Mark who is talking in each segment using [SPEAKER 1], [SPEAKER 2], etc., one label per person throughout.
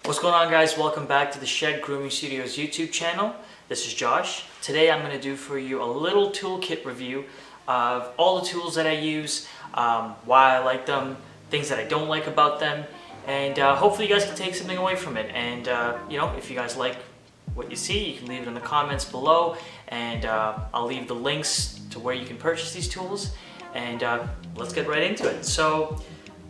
[SPEAKER 1] What's going on, guys? Welcome back to the Shed Grooming Studios YouTube channel. This is Josh. Today I'm going to do for you a little toolkit review of all the tools that I use, why I like them, things that I don't like about them, and hopefully you guys can take something away from it. And if you guys like what you see, you can leave it in the comments below, and I'll leave the links to where you can purchase these tools, and let's get right into it. So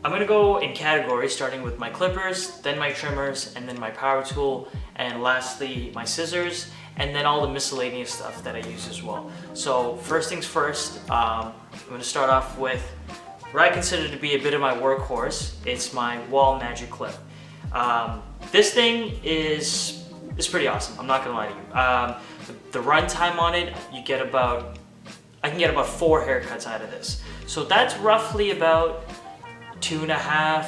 [SPEAKER 1] I'm going to go in categories, starting with my clippers, then my trimmers, and then my power tool, and lastly my scissors, and then all the miscellaneous stuff that I use as well. So first things first, I'm going to start off with what I consider to be a bit of my workhorse. It's my Wahl Magic Clip. This thing is pretty awesome, I'm not going to lie to you. The run time on it, I can get about 4 haircuts out of this. So that's roughly about 2.5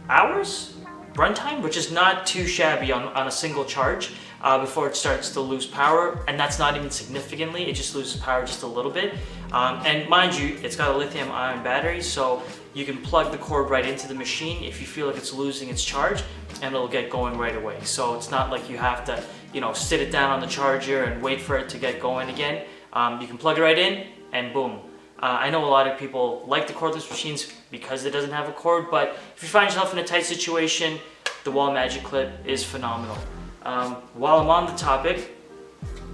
[SPEAKER 1] hours runtime, which is not too shabby on a single charge before it starts to lose power, and that's not even significantly, it just loses power just a little bit. And mind you, it's got a lithium ion battery, so you can plug the cord right into the machine if you feel like it's losing its charge, and it'll get going right away. So it's not like you have to, sit it down on the charger and wait for it to get going again. You can plug it right in and boom. I know a lot of people like the cordless machines because it doesn't have a cord, but if you find yourself in a tight situation, the Wahl Magic Clip is phenomenal. While I'm on the topic,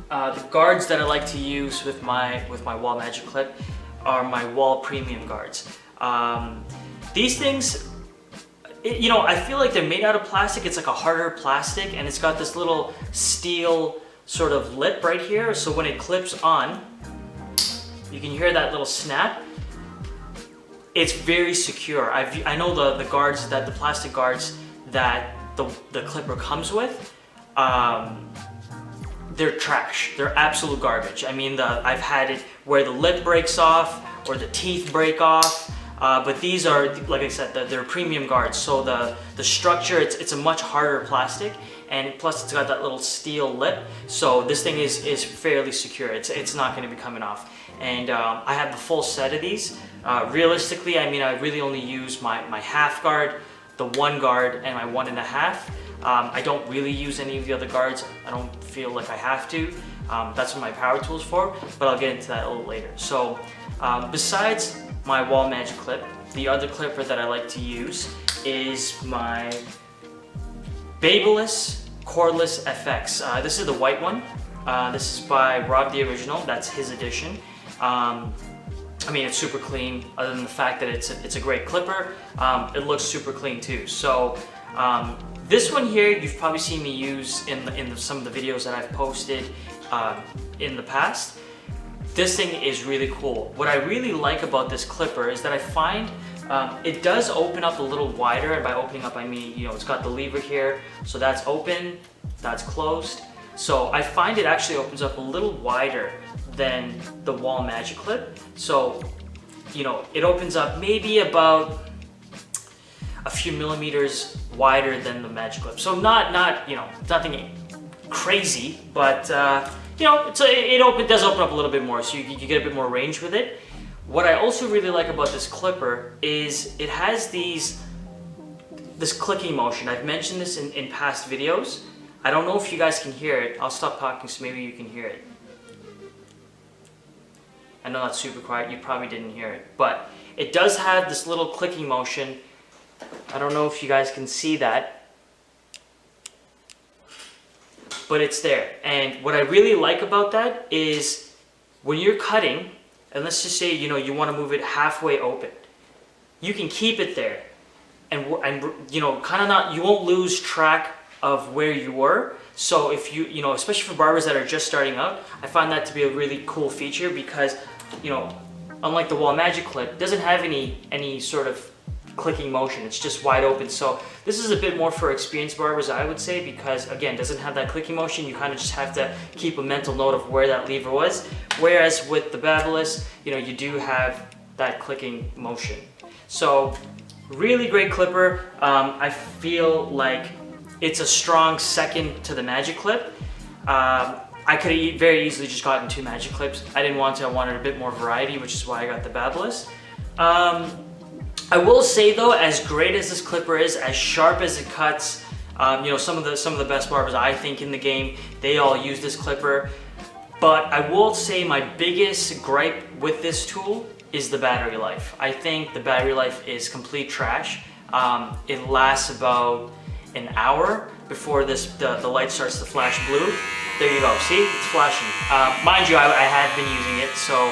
[SPEAKER 1] the guards that I like to use with my Wahl Magic Clip are my Wahl Premium guards. These things, I feel like they're made out of plastic. It's like a harder plastic, and it's got this little steel sort of lip right here, so when it clips on, you can hear that little snap. It's very secure. I know the guards, the plastic guards that the clipper comes with, they're trash. They're absolute garbage. I mean, I've had it where the lip breaks off or the teeth break off, but these are, like I said, they're premium guards. So the structure, it's a much harder plastic, and plus it's got that little steel lip. So this thing is fairly secure. It's not going to be coming off. And I have the full set of these. Realistically, I mean, I really only use my half guard, the 1 guard, and my 1.5. I don't really use any of the other guards. I don't feel like I have to. That's what my power tool's for, but I'll get into that a little later. So besides my Wahl Magic Clip, the other clipper that I like to use is my Babyliss Cordless FX. This is the white one. This is by Rob the Original. That's his edition. I mean, it's super clean. Other than the fact that it's a great clipper, it looks super clean too. So this one here, you've probably seen me use in some of the videos that I've posted in the past. This thing is really cool. What I really like about this clipper is that I find it does open up a little wider, and by opening up I mean, it's got the lever here, so that's open, that's closed. So I find it actually opens up a little wider than the Wahl Magic Clip. So, it opens up maybe about a few millimeters wider than the Magic Clip. So not nothing crazy, but it does open up a little bit more, so you get a bit more range with it. What I also really like about this clipper is it has this clicking motion. I've mentioned this in past videos. I don't know if you guys can hear it. I'll stop talking so maybe you can hear it. I know that's super quiet, you probably didn't hear it, but it does have this little clicking motion. I don't know if you guys can see that, but it's there. And what I really like about that is when you're cutting, and let's just say you want to move it halfway open, you can keep it there, and you won't lose track of where you were. So if especially for barbers that are just starting out, I find that to be a really cool feature because, unlike the Wahl Magic Clip, it doesn't have any sort of clicking motion. It's just wide open. So this is a bit more for experienced barbers, I would say, because again, it doesn't have that clicking motion. You kind of just have to keep a mental note of where that lever was. Whereas with the Babyliss, you do have that clicking motion. So really great clipper. I feel like it's a strong second to the Magic Clip. I could have very easily just gotten 2 Magic Clips. I didn't want to. I wanted a bit more variety, which is why I got the Babyliss. I will say though, as great as this clipper is, as sharp as it cuts, You know, some of the best barbers I think in the game, they all use this clipper. But I will say my biggest gripe with this tool is the battery life. I think the battery life is complete trash. It lasts about an hour before the light starts to flash blue. There you go, see, it's flashing. Mind you, I had been using it, so,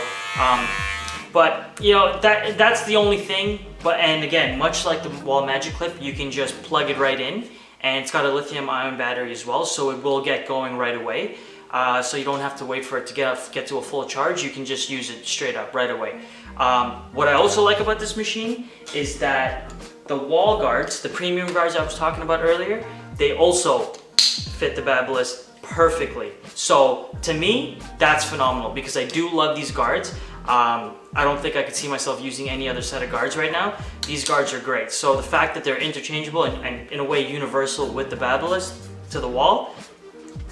[SPEAKER 1] but you know, that's the only thing. But, and again, much like the Wahl Magic Clip, you can just plug it right in, and it's got a lithium ion battery as well, so it will get going right away. So you don't have to wait for it to get to a full charge. You can just use it straight up right away. What I also like about this machine is that the wall guards, the premium guards I was talking about earlier, they also fit the Babyliss perfectly. So to me, that's phenomenal because I do love these guards. I don't think I could see myself using any other set of guards right now. These guards are great. So the fact that they're interchangeable and in a way universal with the Babyliss to the Wahl,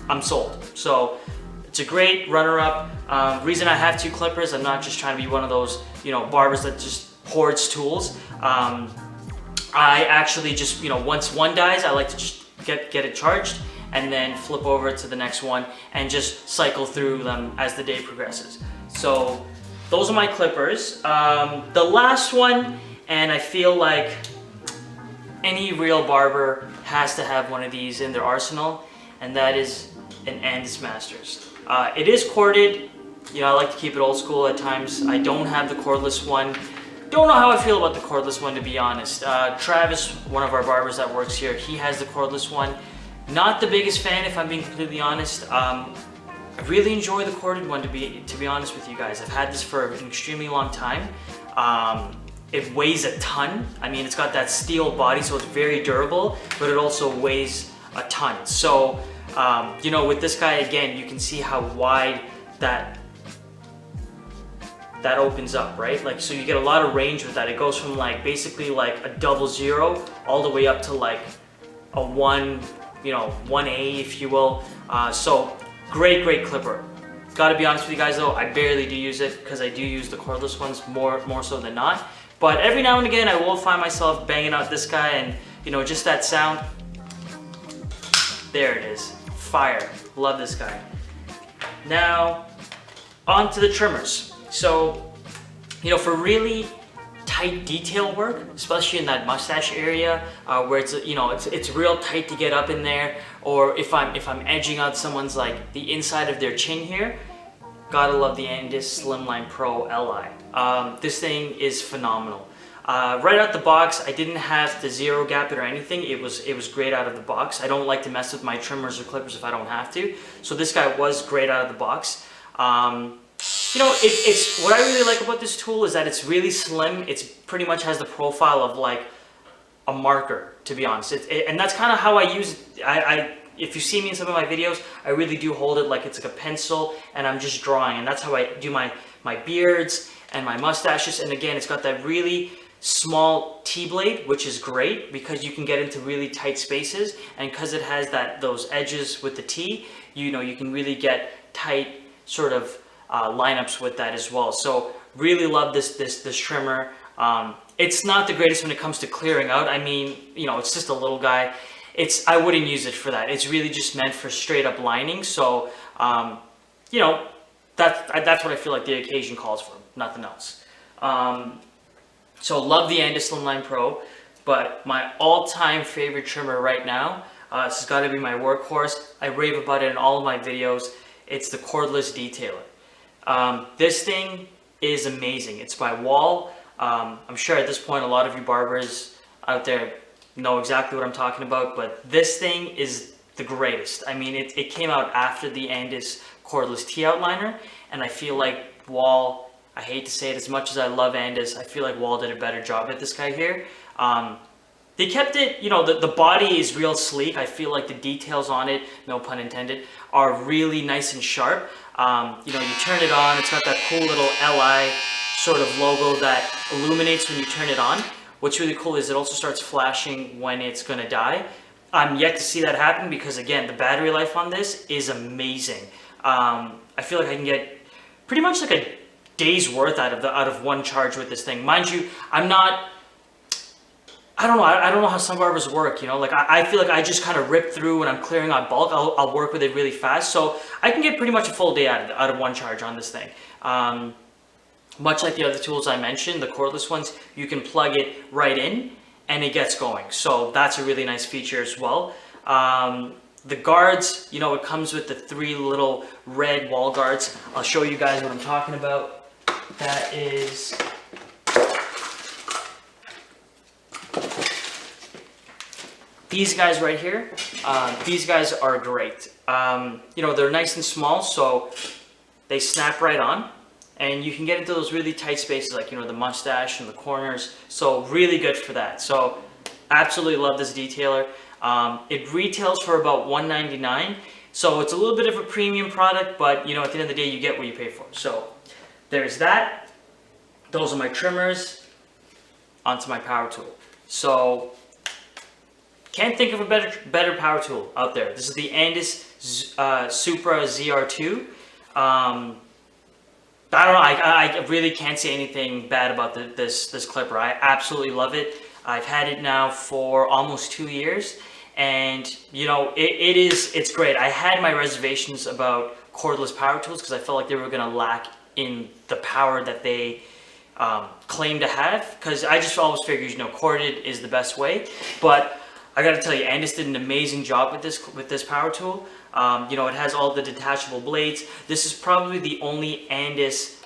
[SPEAKER 1] I'm sold. So it's a great runner-up. Reason I have 2 clippers, I'm not just trying to be one of those, you know, barbers that just hoards tools. I actually just, you know, once one dies, I like to just get it charged and then flip over to the next one and just cycle through them as the day progresses. So those are my clippers. The last one, and I feel like any real barber has to have one of these in their arsenal, and that is an Andis Masters. It is corded. You know, I like to keep it old school at times. I don't have the cordless one. Don't know how I feel about the cordless one, to be honest. Travis, one of our barbers that works here, he has the cordless one. Not the biggest fan, if I'm being completely honest. I really enjoy the corded one, to be honest with you guys. I've had this for an extremely long time. It weighs a ton. I mean, it's got that steel body, so it's very durable, but it also weighs a ton. So, you know, with this guy, again, you can see how wide that opens up, right? Like, so you get a lot of range with that. It goes from like basically like a 00 all the way up to like a 1, you know, 1A, if you will. So great clipper. Gotta be honest with you guys though, I barely do use it because I do use the cordless ones more so than not. But every now and again, I will find myself banging out this guy, and you know, just that sound. There it is, fire. Love this guy. Now, on to the trimmers. So, you know, for really tight detail work, especially in that mustache area, where it's, you know, it's real tight to get up in there, or if I'm edging out someone's like the inside of their chin here, gotta love the Andis Slimline Pro Li. This thing is phenomenal. Right out the box, I didn't have to zero gap it or anything. It was great out of the box. I don't like to mess with my trimmers or clippers if I don't have to. So this guy was great out of the box. You know, it's what I really like about this tool is that it's really slim. It's pretty much has the profile of like a marker, to be honest. And that's kind of how I use it. If you see me in some of my videos, I really do hold it like it's like a pencil and I'm just drawing. And that's how I do my beards and my mustaches. And again, it's got that really small T-blade, which is great because you can get into really tight spaces. And because it has those edges with the T, you know, you can really get tight sort of lineups with that as well. So really love this trimmer. It's not the greatest when it comes to clearing out. I mean, you know, it's just a little guy. I wouldn't use it for that. It's really just meant for straight up lining. So, you know, that's what I feel like the occasion calls for, nothing else. So love the Andis Slimline Pro, but my all-time favorite trimmer right now, this has got to be my workhorse. I rave about it in all of my videos. It's the Cordless Detailer. This thing is amazing. It's by Wahl. I'm sure at this point a lot of you barbers out there know exactly what I'm talking about, but this thing is the greatest. I mean, it came out after the Andis Cordless T-Outliner, and I feel like Wahl, I hate to say it, as much as I love Andis, I feel like Wahl did a better job at this guy here. They kept it, you know, the body is real sleek. I feel like the details on it, no pun intended, are really nice and sharp. You know, you turn it on, it's got that cool little Li sort of logo that illuminates when you turn it on. What's really cool is it also starts flashing when it's gonna die. I'm yet to see that happen because, again, the battery life on this is amazing. I feel like I can get pretty much like a day's worth out of one charge with this thing. Mind you, I'm not I don't know. I don't know how some barbers work, you know, like I feel like I just kind of rip through when I'm clearing on bulk. I'll work with it really fast. So I can get pretty much a full day out of one charge on this thing. Much like the other tools I mentioned, the cordless ones, you can plug it right in and it gets going. So that's a really nice feature as well. The guards, you know, it comes with the 3 little red wall guards. I'll show you guys what I'm talking about. That is these guys right here. These guys are great. You know, they're nice and small, so they snap right on. And you can get into those really tight spaces, like, you know, the mustache and the corners. So really good for that. So absolutely love this detailer. It retails for about $199. So it's a little bit of a premium product, but, you know, at the end of the day, you get what you pay for. So there's that. Those are my trimmers. Onto my power tool. So can't think of a better power tool out there. This is the Andis Supra ZR2. I don't know, I really can't say anything bad about this clipper. I absolutely love it. I've had it now for almost 2 years, and you know, it's great. I had my reservations about cordless power tools because I felt like they were going to lack in the power that they claim to have, because I just always figured, you know, corded is the best way. But I got to tell you, Andis did an amazing job with this power tool. You know, it has all the detachable blades. This is probably the only Andis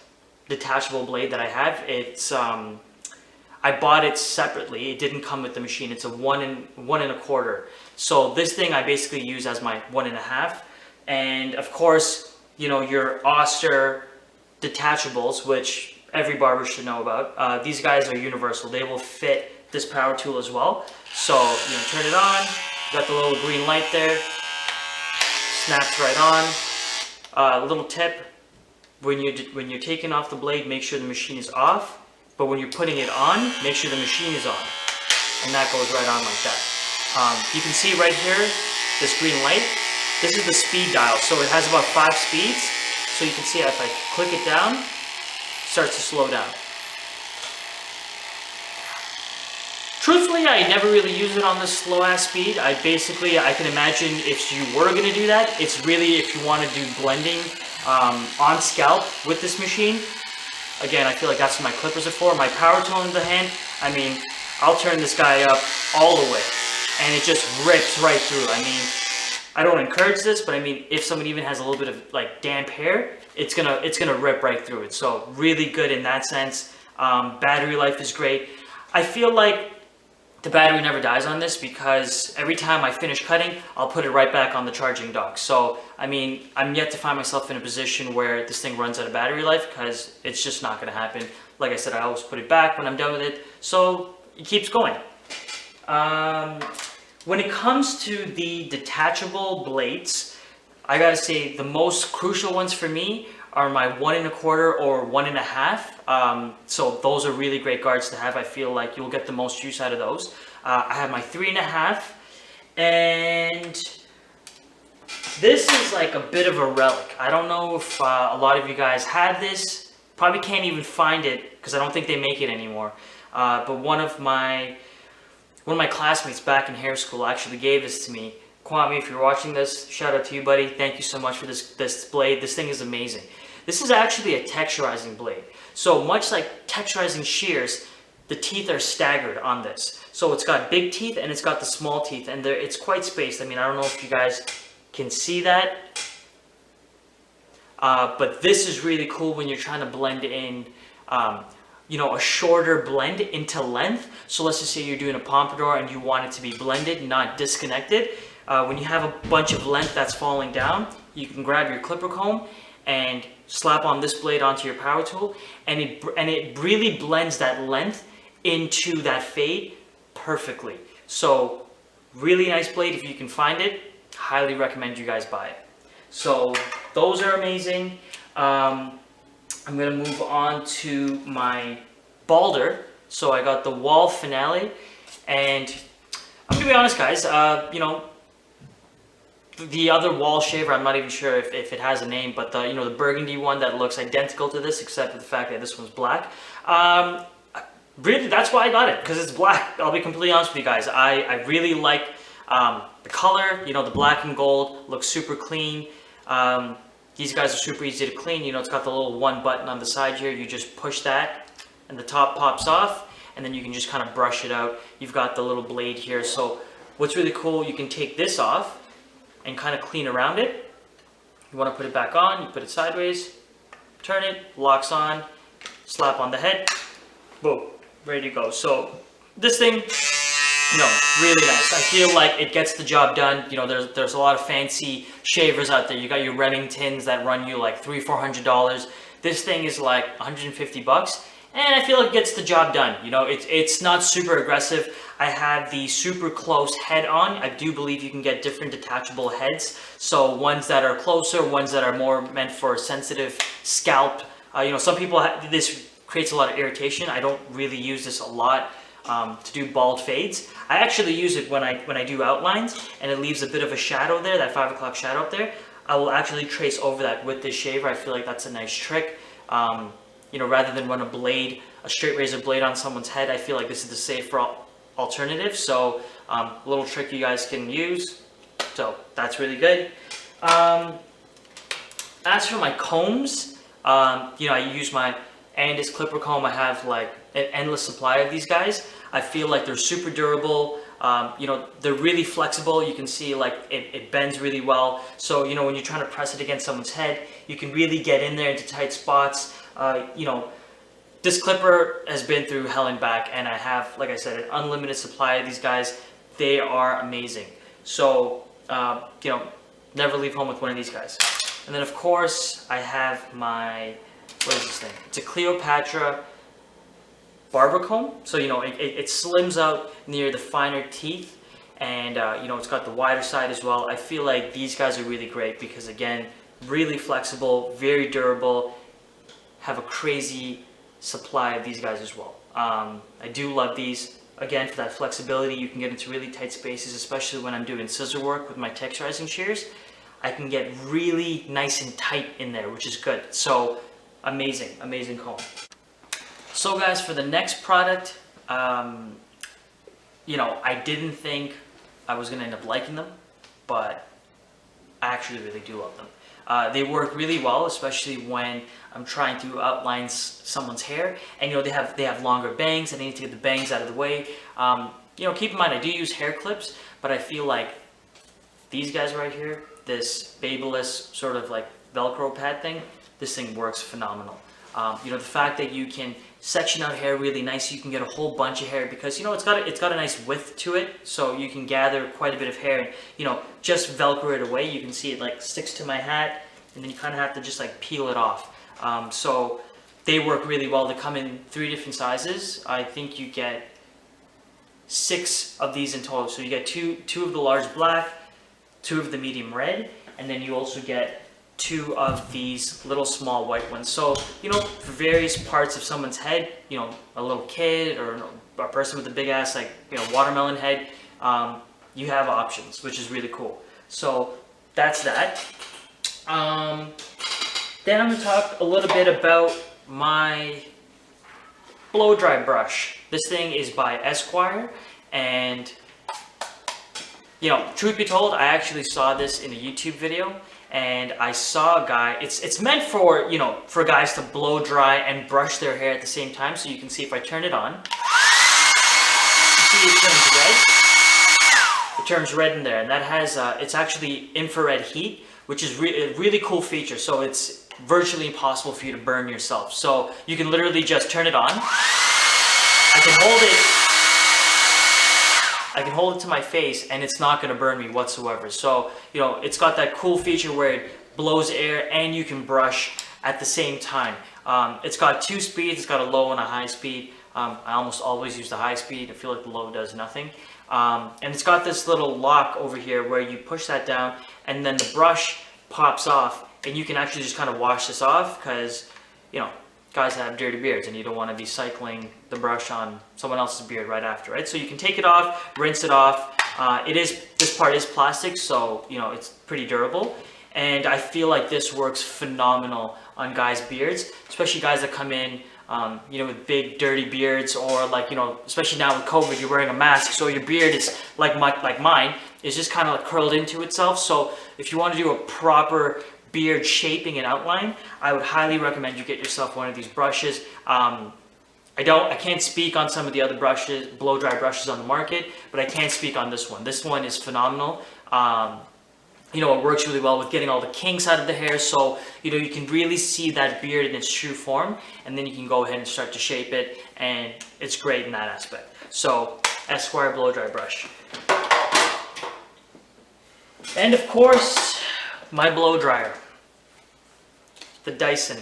[SPEAKER 1] detachable blade that I have. It's I bought it separately. It didn't come with the machine. It's a 1 1/4. So this thing I basically use as my 1.5. And of course, you know, your Oster detachables, which every barber should know about. These guys are universal. They will fit this power tool as well. So you know, turn it on. Got the little green light there. Snaps right on. A little tip: when you're taking off the blade, make sure the machine is off. But when you're putting it on, make sure the machine is on, and that goes right on like that. You can see right here this green light. This is the speed dial, so it has about 5 speeds. So you can see if I click it down, it starts to slow down. Truthfully, I never really use it on this slow ass speed. I can imagine if you were going to do that, it's really if you want to do blending on scalp with this machine. Again, I feel like that's what my clippers are for. My power tool in the hand, I mean, I'll turn this guy up all the way and it just rips right through. I mean, I don't encourage this, but I mean, if someone even has a little bit of like damp hair, it's gonna rip right through it. So really good in that sense. Battery life is great. I feel like the battery never dies on this because every time I finish cutting, I'll put it right back on the charging dock. So, I mean, I'm yet to find myself in a position where this thing runs out of battery life because it's just not going to happen. Like I said, I always put it back when I'm done with it. So, it keeps going. When it comes to the detachable blades, I got to say the most crucial ones for me are my 1 1/4 or 1.5. So those are really great guards to have. I feel like you'll get the most use out of those. I have my 3.5, and this is like a bit of a relic. I don't know if a lot of you guys have this. Probably can't even find it because I don't think they make it anymore. But one of my classmates back in hair school actually gave this to me. Kwame, if you're watching this, shout out to you, buddy. Thank you so much for this blade. This thing is amazing. This is actually a texturizing blade. So much like texturizing shears, the teeth are staggered on this. So it's got big teeth and it's got the small teeth, and it's quite spaced. I mean, I don't know if you guys can see that. But this is really cool when you're trying to blend in, you know, a shorter blend into length. So let's just say you're doing a pompadour and you want it to be blended, not disconnected. When you have a bunch of length that's falling down, you can grab your clipper comb and slap on this blade onto your power tool, and it really blends that length into that fade perfectly. So really nice blade. If you can find it, highly recommend you guys buy it. So those are amazing. I'm gonna move on to my balder. So I got the Wahl Finale, and I'm gonna be honest, guys. You know, the other Wahl shaver, I'm not even sure if it has a name, but the, you know, the burgundy one that looks identical to this, except for the fact that this one's black. really, that's why I got it, because it's black. I'll be completely honest with you guys. I really like the color, you know, the black and gold, looks super clean. These guys are super easy to clean. You know, it's got the little one button on the side here. You just push that and the top pops off, and then you can just kind of brush it out. You've got the little blade here. So what's really cool, you can take this off and kind of clean around it. You want to put it back on, you put it sideways, turn it, locks on, slap on the head, boom, ready to go. So this thing, you know, really nice. I feel like it gets the job done. You know, there's a lot of fancy shavers out there. You got your Remingtons that run you like $300-400. This thing is like 150 bucks, and I feel like it gets the job done. You know, it's not super aggressive. I have the super close head on. I do believe you can get different detachable heads. So ones that are closer, ones that are more meant for sensitive scalp. You know, some people this creates a lot of irritation. I don't really use this a lot. To do bald fades. I actually use it when I do outlines, and it leaves a bit of a shadow there, that 5 o'clock shadow up there. I will actually trace over that with this shaver. I feel like that's a nice trick. You know, rather than run a straight razor blade on someone's head, I feel like this is the safer alternative. So a little trick you guys can use. So that's really good. As for my combs, you know, I use my Andis Clipper comb. I have like an endless supply of these guys. I feel like they're super durable. You know, they're really flexible. You can see like it bends really well. So, you know, when you're trying to press it against someone's head, you can really get in there into tight spots. You know, this clipper has been through hell and back, and I have, like I said, an unlimited supply of these guys. They are amazing. So, you know, never leave home with one of these guys. And then of course I have my, what is this thing? It's a Cleopatra barber comb. So, you know, it slims out near the finer teeth, and you know, it's got the wider side as well. I feel like these guys are really great because, again, really flexible, very durable, have a crazy supply of these guys as well. I do love these. Again, for that flexibility, you can get into really tight spaces, especially when I'm doing scissor work with my texturizing shears. I can get really nice and tight in there, which is good. So amazing, amazing comb. So guys, for the next product, you know, I didn't think I was gonna end up liking them, but I actually really do love them. They work really well, especially when I'm trying to outline someone's hair, and you know, they have longer bangs, and I need to get the bangs out of the way. You know, keep in mind, I do use hair clips, but I feel like these guys right here, this Babyliss sort of like Velcro pad thing, this thing works phenomenal. You know, the fact that you can section out hair really nice, you can get a whole bunch of hair because, you know, it's got a nice width to it, so you can gather quite a bit of hair, and, you know, just Velcro it away. You can see it like sticks to my hat, and then you kind of have to just like peel it off. So they work really well. They come in 3 different sizes. I think you get 6 of these in total. So you get two of the large black, 2 of the medium red, and then you also get 2 of these little small white ones. So, you know, for various parts of someone's head, you know, a little kid or a person with a big ass, like, you know, watermelon head, you have options, which is really cool. So that's that. Then I'm going to talk a little bit about my blow dry brush. This thing is by Esquire, and you know, truth be told, I actually saw this in a YouTube video, and I saw a guy, it's meant for, you know, for guys to blow dry and brush their hair at the same time. So you can see if I turn it on, you see it turns red. It turns red in there, and that has, it's actually infrared heat, which is a really cool feature. So it's virtually impossible for you to burn yourself. So you can literally just turn it on. I can hold it to my face, and it's not going to burn me whatsoever. So, you know, it's got that cool feature where it blows air and you can brush at the same time. It's got 2 speeds. It's got a low and a high speed. I almost always use the high speed. I feel like the low does nothing. And it's got this little lock over here where you push that down, and then the brush pops off, and you can actually just kind of wash this off because, you know, guys have dirty beards and you don't want to be cycling the brush on someone else's beard right after, right? So you can take it off, rinse it off. This part is plastic, so, you know, it's pretty durable. And I feel like this works phenomenal on guys' beards, especially guys that come in you know, with big dirty beards, or like, you know, especially now with COVID, you're wearing a mask, so your beard is like mine, is just kind of like curled into itself. So if you want to do a proper beard shaping and outline, I would highly recommend you get yourself one of these brushes. I can't speak on some of the other brushes, blow dry brushes on the market, but I can speak on this one. This one is phenomenal. You know, it works really well with getting all the kinks out of the hair, so you know, you can really see that beard in its true form, and then you can go ahead and start to shape it, and it's great in that aspect. So, Esquire Blow-Dry brush. And of course, my blow dryer, the Dyson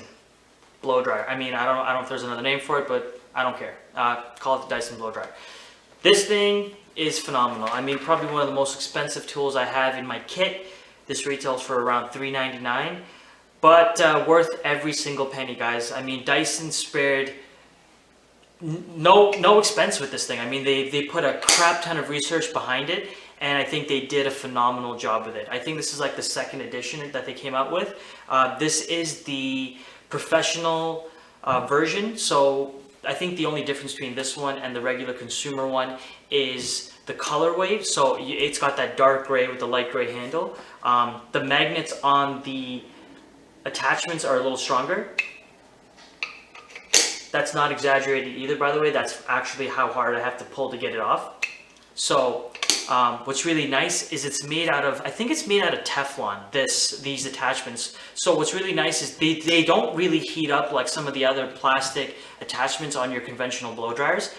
[SPEAKER 1] Blow Dryer. I mean, I don't know if there's another name for it, but I don't care. Call it the Dyson Blow Dryer. This thing is phenomenal. I mean, probably one of the most expensive tools I have in my kit. This retails for around $3.99, but worth every single penny, guys. I mean, Dyson spared no expense with this thing. I mean, they put a crap ton of research behind it, and I think they did a phenomenal job with it. I think this is like the second edition that they came out with. This is the professional version, so I think the only difference between this one and the regular consumer one is the color wave. So it's got that dark gray with the light gray handle. The magnets on the attachments are a little stronger. That's not exaggerated either, by the way. That's actually how hard I have to pull to get it off. So what's really nice is it's made out of, I think it's made out of Teflon, these attachments. So what's really nice is they don't really heat up like some of the other plastic attachments on your conventional blow dryers.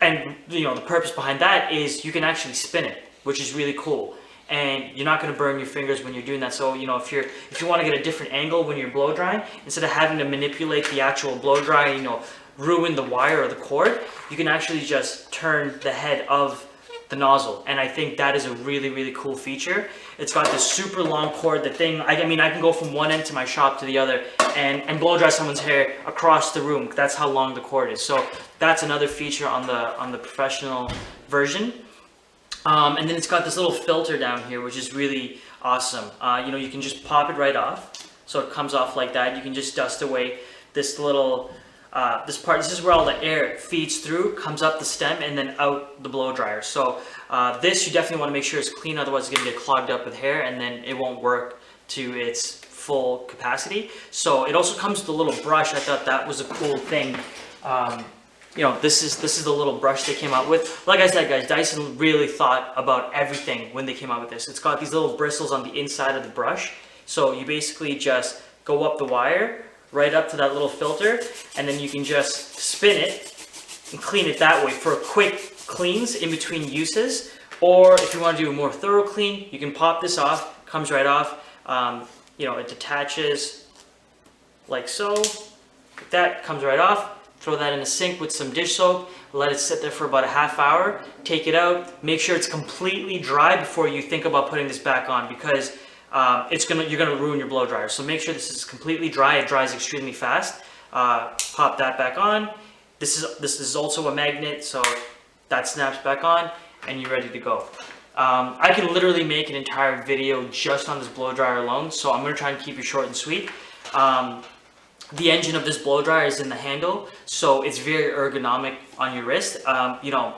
[SPEAKER 1] And you know, the purpose behind that is you can actually spin it, which is really cool. And you're not going to burn your fingers when you're doing that. So, you know, if you want to get a different angle when you're blow drying, instead of having to manipulate the actual blow dry, you know, ruin the wire or the cord, you can actually just turn the head of the nozzle. And I think that is a really, really cool feature. It's got this super long cord. The thing, I mean, I can go from one end to my shop to the other and blow dry someone's hair across the room. That's how long the cord is. So that's another feature on the professional version. And then it's got this little filter down here, which is really awesome. You know, you can just pop it right off. So it comes off like that. You can just dust away this little, this part. This is where all the air feeds through, comes up the stem, and then out the blow dryer. So this, you definitely want to make sure it's clean, otherwise it's going to get clogged up with hair, and then it won't work to its full capacity. So it also comes with a little brush. I thought that was a cool thing. You know, this is the little brush they came out with. Like I said, guys, Dyson really thought about everything when they came out with this. It's got these little bristles on the inside of the brush. So you basically just go up the wire, right up to that little filter, and then you can just spin it and clean it that way for quick cleans in between uses. Or if you want to do a more thorough clean, you can pop this off, comes right off. You know, it detaches like so. That comes right off. Throw that in a sink with some dish soap, let it sit there for about a half hour, take it out, make sure it's completely dry before you think about putting this back on, because you're gonna ruin your blow dryer. So make sure this is completely dry. It dries extremely fast. Pop that back on. This is also a magnet, so that snaps back on, and you're ready to go. I can literally make an entire video just on this blow dryer alone, so I'm gonna try and keep it short and sweet. The engine of this blow dryer is in the handle, so it's very ergonomic on your wrist. You know,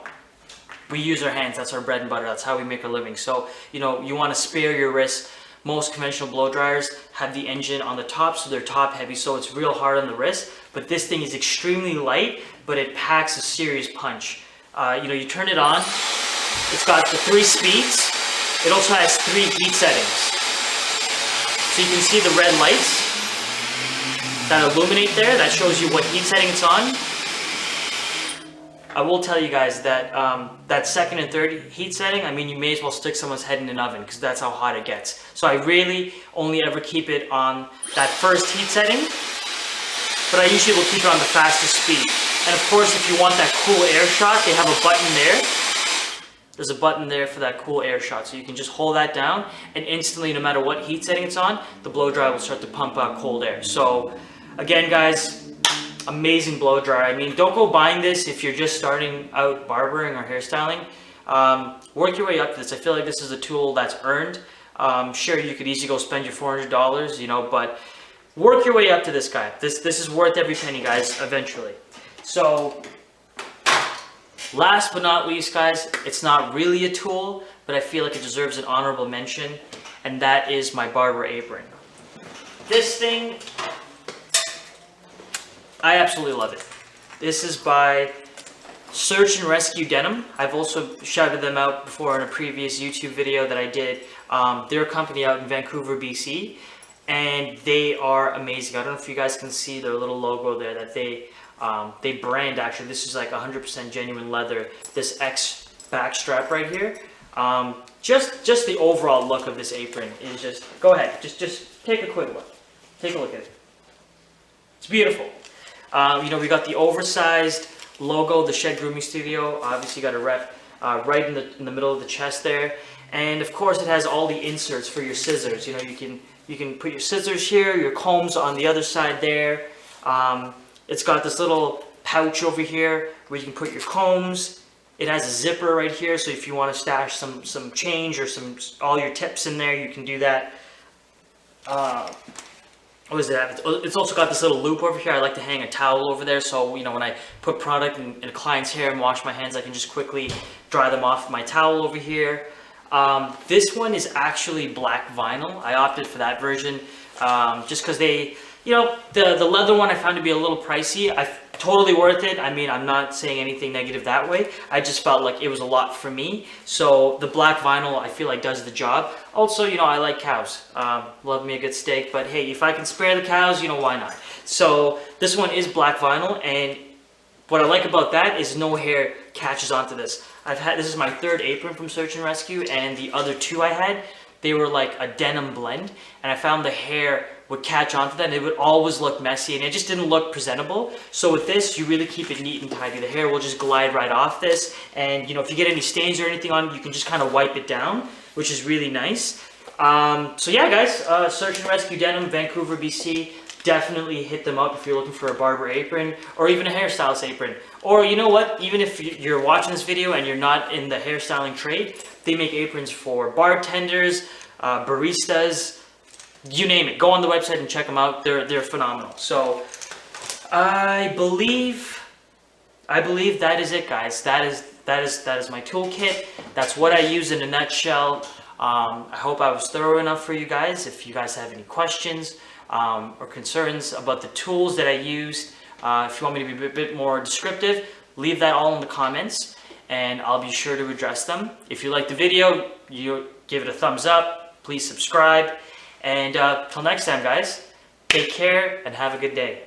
[SPEAKER 1] we use our hands, that's our bread and butter, that's how we make our living. So, you know, you want to spare your wrist. Most conventional blow dryers have the engine on the top, so they're top heavy, so it's real hard on the wrist. But this thing is extremely light, but it packs a serious punch. You know, you turn it on, it's got the 3 speeds. It also has 3 heat settings. So you can see the red lights that illuminate there, that shows you what heat setting it's on. I will tell you guys that that second and third heat setting, I mean, you may as well stick someone's head in an oven, because that's how hot it gets. So I really only ever keep it on that first heat setting, but I usually will keep it on the fastest speed. And of course, if you want that cool air shot, they have a button there. There's a button there for that cool air shot, so you can just hold that down, and instantly, no matter what heat setting it's on, the blow dryer will start to pump out cold air. So again, guys, amazing blow dryer. I mean, don't go buying this if you're just starting out barbering or hairstyling. Work your way up to this. I feel like this is a tool that's earned. Sure, you could easily go spend your $400, you know, but work your way up to this guy. This is worth every penny, guys, eventually. So, last but not least, guys, it's not really a tool, but I feel like it deserves an honorable mention, and that is my Barber Apron. This thing, I absolutely love it. This is by Search and Rescue Denim. I've also shouted them out before in a previous YouTube video that I did. They're a company out in Vancouver, BC, and they are amazing. I don't know if you guys can see their little logo there that they brand. Actually, this is like 100% genuine leather. This X back strap right here. Just the overall look of this apron is just. Go ahead, just take a quick look. Take a look at it. It's beautiful. You know, we got the oversized logo, the Shed Grooming Studio. Obviously, you got a rep right in the middle of the chest there, and of course, it has all the inserts for your scissors. You know, you can put your scissors here, your combs on the other side there. It's got this little pouch over here where you can put your combs. It has a zipper right here, so if you want to stash some change or all your tips in there, you can do that. What is that? It's also got this little loop over here. I like to hang a towel over there, so you know when I put product in a client's hair and wash my hands, I can just quickly dry them off with my towel over here. This one is actually black vinyl. I opted for that version just because they, you know, the leather one I found to be a little pricey. Totally worth it. I mean, I'm not saying anything negative that way. I just felt like it was a lot for me. So the black vinyl, I feel like does the job. Also, you know, I like cows. Love me a good steak, but hey, if I can spare the cows, you know, why not? So this one is black vinyl, and what I like about that is no hair catches onto this. This is my third apron from Search and Rescue, and the other two I had, they were like a denim blend, and I found the hair would catch onto that and it would always look messy and it just didn't look presentable. So with this, you really keep it neat and tidy. The hair will just glide right off this, and you know, if you get any stains or anything on it, you can just kind of wipe it down, which is really nice. So yeah, guys, Search and Rescue Denim, Vancouver, BC. Definitely hit them up if you're looking for a barber apron or even a hairstylist apron. Or you know what, even if you're watching this video and you're not in the hairstyling trade, they make aprons for bartenders, baristas, you name it. Go on the website and check them out. They're phenomenal. So I believe that is it, guys. That is my toolkit. That's what I use in a nutshell. I hope I was thorough enough for you guys. If you guys have any questions or concerns about the tools that I used, if you want me to be a bit more descriptive, leave that all in the comments and I'll be sure to address them. If you like the video, you give it a thumbs up. Please subscribe. And till next time, guys, take care and have a good day.